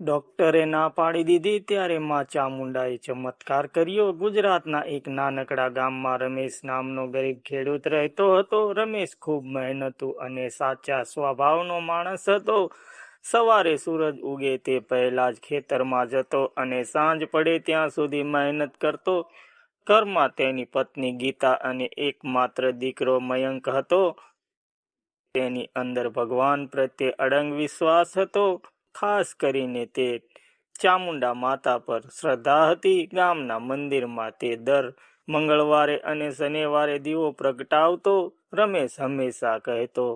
ડોક્ટરે ના પાડી દીધી ત્યારે માં ચામુંડાએ ચમત્કાર કર્યો। ગુજરાતના એક નાનકડા ગામમાં રમેશ નામનો ગરીબ ખેડૂત રહેતો હતો। રમેશ ખૂબ મહેનતુ અને સાચા સ્વભાવનો માણસ હતો। સવારે સૂરજ ઉગે તે પહેલા જ ખેતરમાં જતો અને સાંજ પડે ત્યાં સુધી મહેનત કરતો। ઘરમાં તેની પત્ની ગીતા અને એકમાત્ર દીકરો મયંક હતો। તેની અંદર ભગવાન પ્રત્યે અડંગ વિશ્વાસ હતો। ખાસ કરીને તે ચામુંડા માતા પર શ્રદ્ધા હતી। ગામના મંદિરમાં તે દર મંગળવારે અને શનિવારે દીવો પ્રગટાવતો। રમેશ હંમેશા કહેતો,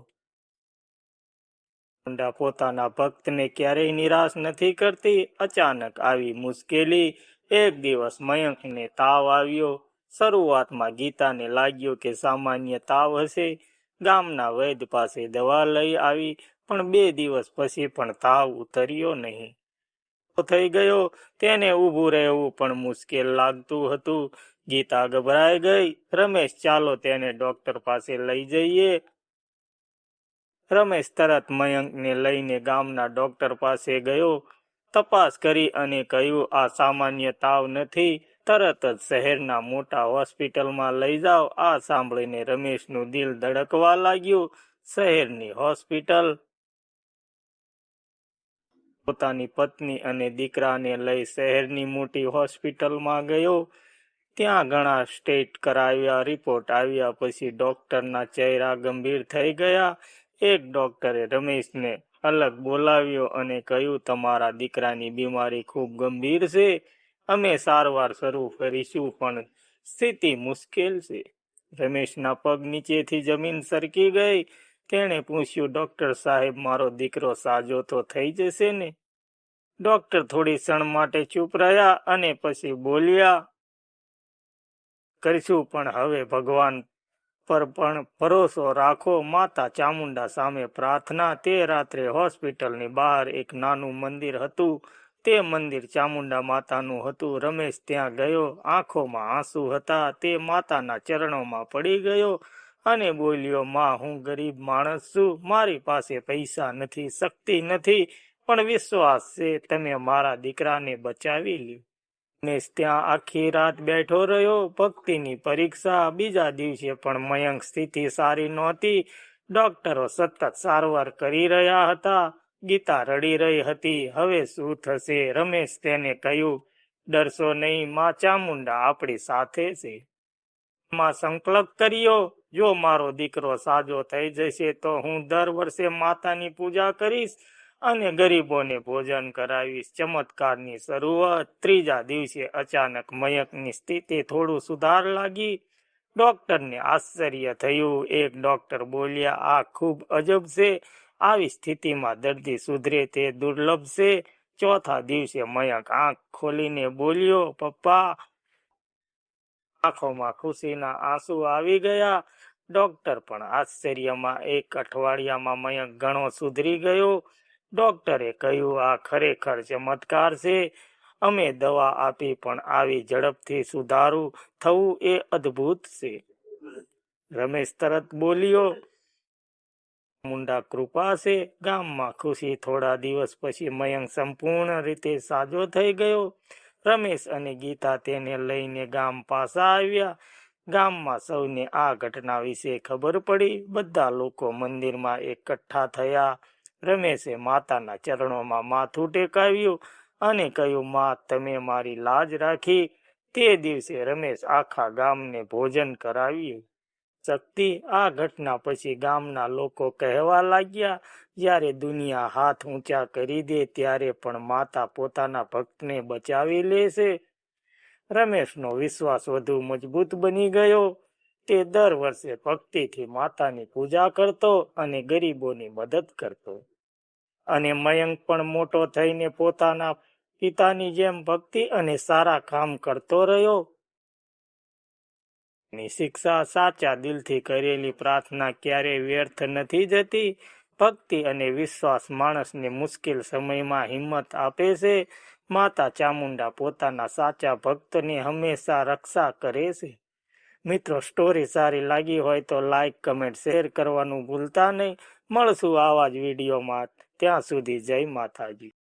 ચામુંડા પોતાના ભક્તને ક્યારેય નિરાશ નથી કરતી। અચાનક આવી મુશ્કેલી। એક દિવસ મયંકને તાવ આવ્યો। શરૂઆતમાં ગીતાને લાગ્યું કે સામાન્ય તાવ હશે। ગામના વૈદ્ય પાસે દવા લઈ આવી, પણ 2 દિવસ પછી પણ તાવ ઉતર્યો નહીં। થઈ ગયો। તેને ઊભું રહેવું પણ મુશ્કેલ લાગતું હતું। ગીતા ગભરાઈ ગઈ। રમેશ, ચાલો તેને ડોક્ટર પાસે લઈ જઈએ। રમેશ તરત મયંકને લઈને ગામના ડોક્ટર પાસે ગયો। તપાસ કરી અને કહ્યું, આ સામાન્ય તાવ નથી, તરત જ શહેરના મોટા હોસ્પિટલમાં લઈ જાઓ। આ સાંભળીને રમેશનું દિલ ધડકવા લાગ્યું। શહેરની હોસ્પિટલ। પોતાની પત્ની અને દીકરાને લઈ શહેરની મોટી હોસ્પિટલમાં ગયો। ત્યાં ઘણા ટેસ્ટ કરાવ્યા। રિપોર્ટ આવ્યા પછી ડોક્ટરના ચહેરા ગંભીર થઈ ગયા। એક ડોક્ટરે રમેશને અલગ બોલાવ્યો અને કહ્યું, તમારા દીકરાની બીમારી ખૂબ ગંભીર છે। અમે સારવાર શરૂ કરીશું, પણ સ્થિતિ મુશ્કેલ છે। રમેશના પગ નીચેથી જમીન સરકી ગઈ। તેણે પૂછ્યું, ડોક્ટર સાહેબ, મારો દીકરો સાજો તો થઈ જશે ને? ડોક્ટર થોડી ક્ષણ માટે ચૂપ રહ્યા અને પછી બોલ્યા, કરીશું, પણ હવે ભગવાન પર પણ ભરોસો રાખો। માતા ચામુંડા સામે પ્રાર્થના। તે રાત્રે હોસ્પિટલની બહાર એક નાનું મંદિર હતું। તે મંદિર ચામુંડા માતાનું હતું। રમેશ ત્યાં ગયો। આંખોમાં આંસુ હતા। તે માતાના ચરણોમાં પડી ગયો અને બોલ્યો, માં, હું ગરીબ માણસ છું। મારી પાસે પૈસા નથી, શક્તિ નથી, પણ વિશ્વાસ છે તમે મારા દીકરાને બચાવી લ્યો। રમેશ ત્યાં આખી રાત બેઠો રહ્યો। ભક્તિની પરીક્ષા। બીજા દિવસે પણ મયંક સ્થિતિ સારી નહોતી। ડોક્ટરો સતત સારવાર કરી રહ્યા હતા। ગીતા રડી રહી હતી, હવે શું થશે? રમેશ તેને કહ્યું, ડરશો નહીં, માં ચામુંડા આપણી સાથે છે। માં સંકલ્પ કર્યો, જો મારો દીકરો સાજો થઈ જશે તો હું દર વર્ષે માતાની પૂજા કરીશ અને ગરીબોને ભોજન કરાવીશ। ચમત્કારની શરૂઆત। ત્રીજા દિવસે અચાનક મયંકની સ્થિતિ થોડું સુધાર લાગી। ડોક્ટરને આશ્ચર્ય થયું। એક ડોક્ટર બોલ્યા, આ ખૂબ અજબ છે। આવી સ્થિતિમાં દર્દી સુધરે તે દુર્લભ છે। ચોથા દિવસે મયંક આંખ ખોલીને બોલ્યો, પપ્પા। આંખોમાં ખુશીના આંસુ આવી ગયા। ડોક્ટર પણ આશ્ચર્યમાં। એક અઠવાડિયામાં મયંક ઘણો સુધરી ગયો। ડોક્ટરે કહ્યું, આ ખરેખર ચમત્કાર છે। અમે દવા આપી, પણ આવી ઝડપથી સુધારું થવું એ અદ્ભુત છે। રમેશ તરત બોલ્યો, ચામુંડા કૃપા છે। ગામમાં ખુશી। થોડા દિવસ પછી મયંક સંપૂર્ણ રીતે સાજો થઈ ગયો। રમેશ અને ગીતા તેને લઈને ગામ પાછા આવ્યા। ગામમાં સૌને આ ઘટના વિશે ખબર પડી। બધા લોકો મંદિરમાં એકઠા થયા। રમેશે માતાના ચરણોમાં માથું ટેકાવ્યું અને કહ્યું, માં, તમે મારી લાજ રાખી। તે દિવસે રમેશ આખા ગામને ભોજન કરાવ્યું। શક્તિ। આ ઘટના પછી ગામના લોકો કહેવા લાગ્યા, જ્યારે દુનિયા હાથ ઊંચા કરી દે ત્યારે પણ માતા પોતાના ભક્તને બચાવી લે છે। રમેશનો વિશ્વાસ વધુ મજબૂત બની ગયો। તે દર વર્ષે ભક્તિથી માતાની પૂજા કરતો અને ગરીબોની મદદ કરતો। અને મયંક પણ મોટો થઈને પોતાના પિતાની જેમ ભક્તિ અને સારા કામ કરતો રહ્યો। ની શિક્ષા। સાચા દિલથી કરેલી પ્રાર્થના ક્યારેય વ્યર્થ નથી જતી। ભક્તિ અને વિશ્વાસ માણસને મુશ્કેલ સમયમાં હિંમત આપે છે। માતા ચામુંડા પોતાના સાચા ભક્તની હંમેશા રક્ષા કરે છે। મિત્રો, સ્ટોરી સારી લાગી હોય તો લાઈક, કમેન્ટ, શેર કરવાનું ભૂલતા નહીં। મળશું આવા જ વિડીયોમાં। ત્યાં સુધી જય માતાજી।